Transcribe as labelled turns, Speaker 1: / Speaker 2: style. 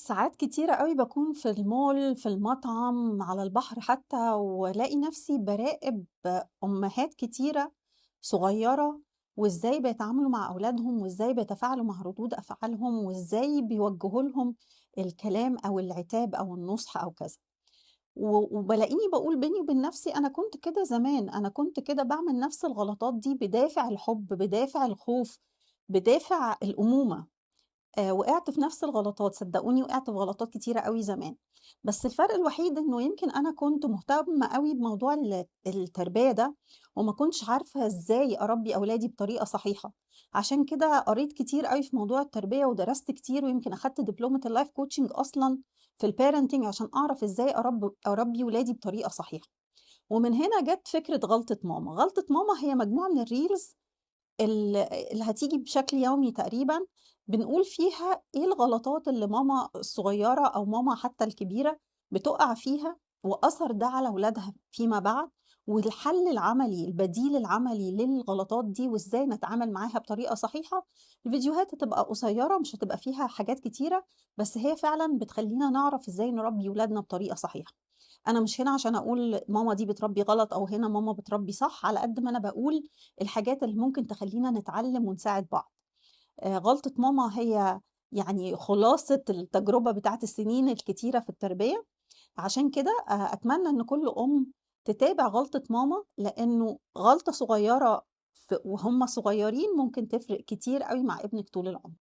Speaker 1: ساعات كتيرة أوي باكون في المول، في المطعم، على البحر حتى، والاقي نفسي باراقب أمهات كتيرة صغيرة، وإزاي بيتعاملوا مع أولادهم، وإزاي بيتفاعلوا مع ردود أفعالهم، وإزاي بيوجهوا لهم الكلام أو العتاب أو النصح أو كذا. وبالاقيني باقول بيني وبين نفسي أنا كنت كده زمان، أنا كنت كده باعمل نفس الغلطات دي بدافع الحب، بدافع الخوف، بدافع الأمومة. وقعت في نفس الغلطات، صدقوني وقعت في غلطات كتيرة أوي زمان، بس الفرق الوحيد إنه يمكن أنا كنت مهتمة أوي بموضوع التربية ده، وما كنتش عارفة إزاي أربي أولادي بطريقة صحيحة، عشان كده قريت كتير أوي في موضوع التربية ودرست كتير ويمكن أخدت دبلومة اللايف كوتشنج أصلًا في الparenting عشان أعرف إزاي أربي ولادي بطريقة صحيحة، ومن هنا جات فكرة غلطة ماما. غلطة ماما هي مجموعة من الreels اللي هتيجي بشكل يومي تقريبًا، بنقول فيها إيه الغلطات اللي ماما الصغيرة أو ماما حتى الكبيرة بتُقع فيها، وأثر ده على ولادها فيما بعد، والحل العملي، البديل العملي للغلطات دي، وإزاي نتعامل معاها بطريقة صحيحة. الفيديوهات هتبقى قصيرة، مش هتبقى فيها حاجات كتيرة، بس هي فعلًا بتخلّينا نعرف إزاي نربي ولادنا بطريقة صحيحة. أنا مش هنا عشان أقول ماما دي بتربي غلط أو هنا ماما بتربي صح، على قد ما أنا باقول الحاجات اللي ممكن تخلّينا نتعلم ونساعد بعض. غلطة ماما هي يعني خلاصة التجربة بتاعة السنين الكتيرة في التربية، عشان كده أتمنى إن كل أم تتابع غلطة ماما، لإنه غلطة صغيرة وهُم صغيرين ممكن تفرق كتير أوي مع ابنِك طول العمر.